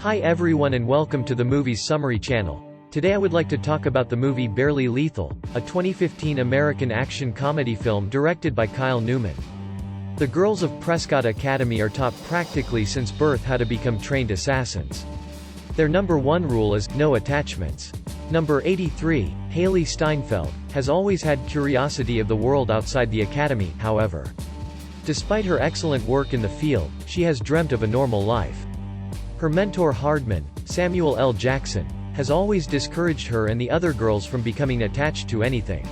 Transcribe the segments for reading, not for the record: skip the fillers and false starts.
Hi everyone and welcome to the Movies Summary channel. Today I would like to talk about the movie Barely Lethal, a 2015 American action comedy film directed by Kyle Newman. The girls of Prescott Academy are taught practically since birth how to become trained assassins. Their number one rule is, no attachments. Number 83, Haley Steinfeld, has always had curiosity of the world outside the academy, however. Despite her excellent work in the field, she has dreamt of a normal life. Her mentor Hardman, Samuel L. Jackson, has always discouraged her and the other girls from becoming attached to anything.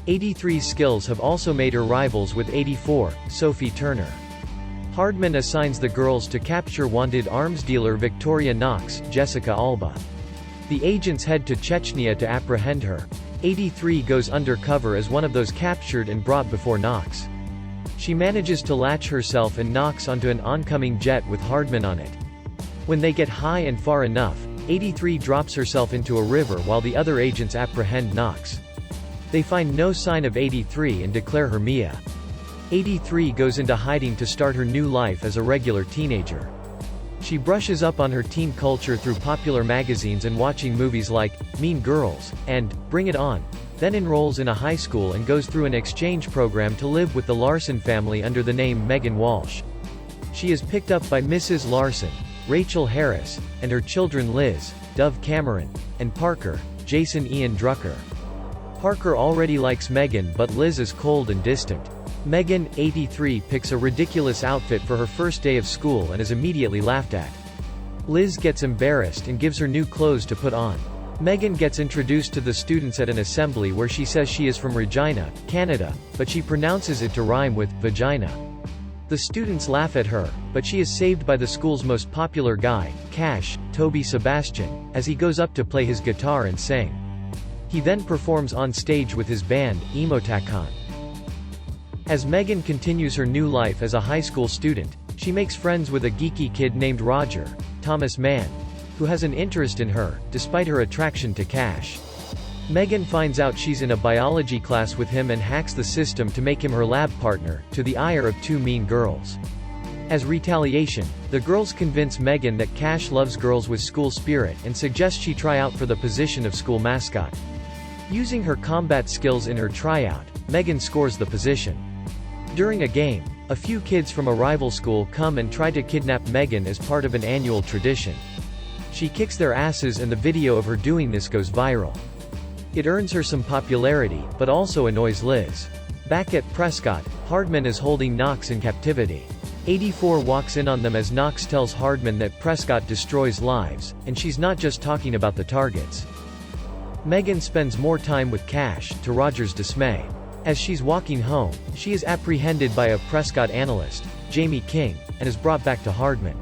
83's skills have also made her rivals with 84, Sophie Turner. Hardman assigns the girls to capture wanted arms dealer Victoria Knox, Jessica Alba. The agents head to Chechnya to apprehend her. 83 goes undercover as one of those captured and brought before Knox. She manages to latch herself and Knox onto an oncoming jet with Hardman on it. When they get high and far enough, 83 drops herself into a river while the other agents apprehend Knox. They find no sign of 83 and declare her Mia. 83 goes into hiding to start her new life as a regular teenager. She brushes up on her teen culture through popular magazines and watching movies like Mean Girls and Bring It On, then enrolls in a high school and goes through an exchange program to live with the Larson family under the name Megan Walsh. She is picked up by Mrs. Larson, Rachel Harris, and her children Liz, Dove Cameron, and Parker, Jason Ian Drucker. Parker already likes Megan but Liz is cold and distant. Megan, 83, picks a ridiculous outfit for her first day of school and is immediately laughed at. Liz gets embarrassed and gives her new clothes to put on. Megan gets introduced to the students at an assembly where she says she is from Regina, Canada, but she pronounces it to rhyme with vagina. The students laugh at her, but she is saved by the school's most popular guy, Cash, Toby Sebastian, as he goes up to play his guitar and sing. He then performs on stage with his band, Emotakon. As Megan continues her new life as a high school student, she makes friends with a geeky kid named Roger, Thomas Mann, who has an interest in her, despite her attraction to Cash. Megan finds out she's in a biology class with him and hacks the system to make him her lab partner, to the ire of two mean girls. As retaliation, the girls convince Megan that Cash loves girls with school spirit and suggest she try out for the position of school mascot. Using her combat skills in her tryout, Megan scores the position. During a game, a few kids from a rival school come and try to kidnap Megan as part of an annual tradition. She kicks their asses and the video of her doing this goes viral. It earns her some popularity, but also annoys Liz. Back at Prescott, Hardman is holding Knox in captivity. 84 walks in on them as Knox tells Hardman that Prescott destroys lives, and she's not just talking about the targets. Megan spends more time with Cash, to Roger's dismay. As she's walking home, she is apprehended by a Prescott analyst, Jamie King, and is brought back to Hardman.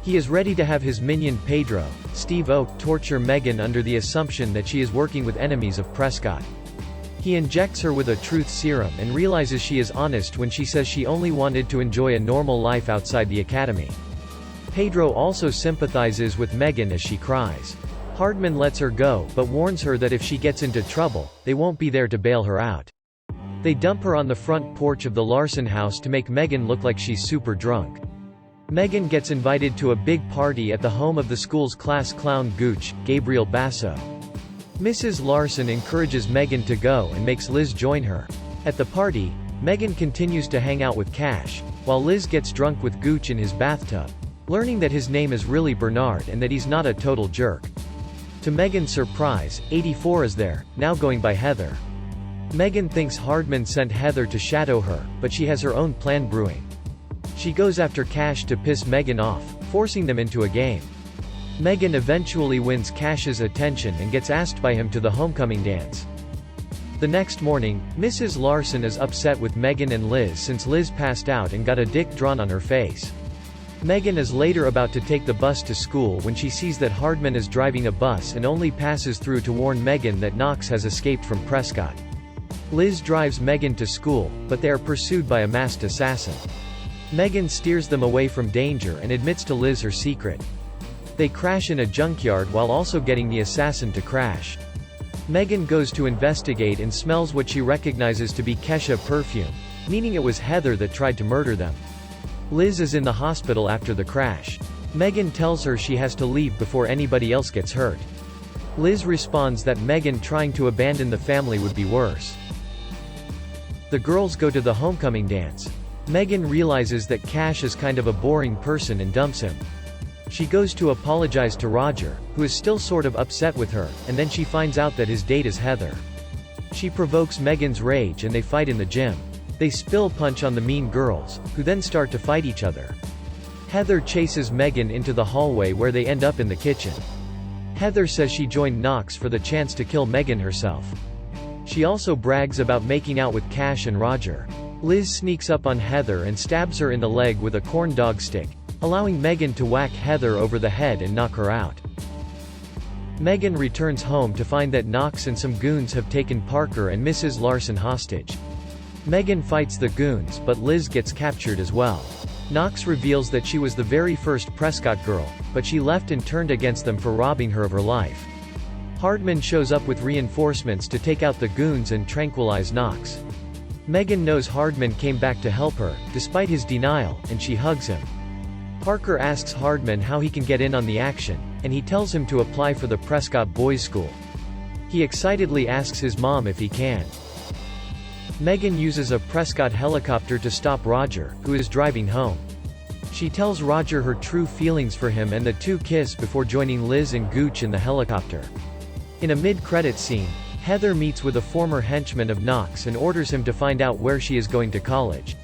He is ready to have his minion Pedro, Steve O, torture Megan under the assumption that she is working with enemies of Prescott. He injects her with a truth serum and realizes she is honest when she says she only wanted to enjoy a normal life outside the academy. Pedro also sympathizes with Megan as she cries. Hardman lets her go but warns her that if she gets into trouble, they won't be there to bail her out. They dump her on the front porch of the Larson house to make Megan look like she's super drunk. Megan gets invited to a big party at the home of the school's class clown Gooch, Gabriel Basso. Mrs. Larson encourages Megan to go and makes Liz join her. At the party, Megan continues to hang out with Cash, while Liz gets drunk with Gooch in his bathtub, learning that his name is really Bernard and that he's not a total jerk. To Megan's surprise, 84 is there, now going by Heather. Megan thinks Hardman sent Heather to shadow her, but she has her own plan brewing. She goes after Cash to piss Megan off, forcing them into a game. Megan eventually wins Cash's attention and gets asked by him to the homecoming dance. The next morning, Mrs. Larson is upset with Megan and Liz since Liz passed out and got a dick drawn on her face. Megan is later about to take the bus to school when she sees that Hardman is driving a bus and only passes through to warn Megan that Knox has escaped from Prescott. Liz drives Megan to school, but they are pursued by a masked assassin. Megan steers them away from danger and admits to Liz her secret. They crash in a junkyard while also getting the assassin to crash. Megan goes to investigate and smells what she recognizes to be Kesha perfume, meaning it was Heather that tried to murder them. Liz is in the hospital after the crash. Megan tells her she has to leave before anybody else gets hurt. Liz responds that Megan trying to abandon the family would be worse. The girls go to the homecoming dance. Megan realizes that Cash is kind of a boring person and dumps him. She goes to apologize to Roger, who is still sort of upset with her, and then she finds out that his date is Heather. She provokes Megan's rage and they fight in the gym. They spill punch on the mean girls, who then start to fight each other. Heather chases Megan into the hallway where they end up in the kitchen. Heather says she joined Knox for the chance to kill Megan herself. She also brags about making out with Cash and Roger. Liz sneaks up on Heather and stabs her in the leg with a corn dog stick, allowing Megan to whack Heather over the head and knock her out. Megan returns home to find that Knox and some goons have taken Parker and Mrs. Larson hostage. Megan fights the goons, but Liz gets captured as well. Knox reveals that she was the very first Prescott girl, but she left and turned against them for robbing her of her life. Hardman shows up with reinforcements to take out the goons and tranquilize Knox. Megan knows Hardman came back to help her, despite his denial, and she hugs him. Parker asks Hardman how he can get in on the action, and he tells him to apply for the Prescott Boys' School. He excitedly asks his mom if he can. Megan uses a Prescott helicopter to stop Roger, who is driving home. She tells Roger her true feelings for him and the two kiss before joining Liz and Gooch in the helicopter. In a mid-credits scene, Heather meets with a former henchman of Knox and orders him to find out where she is going to college.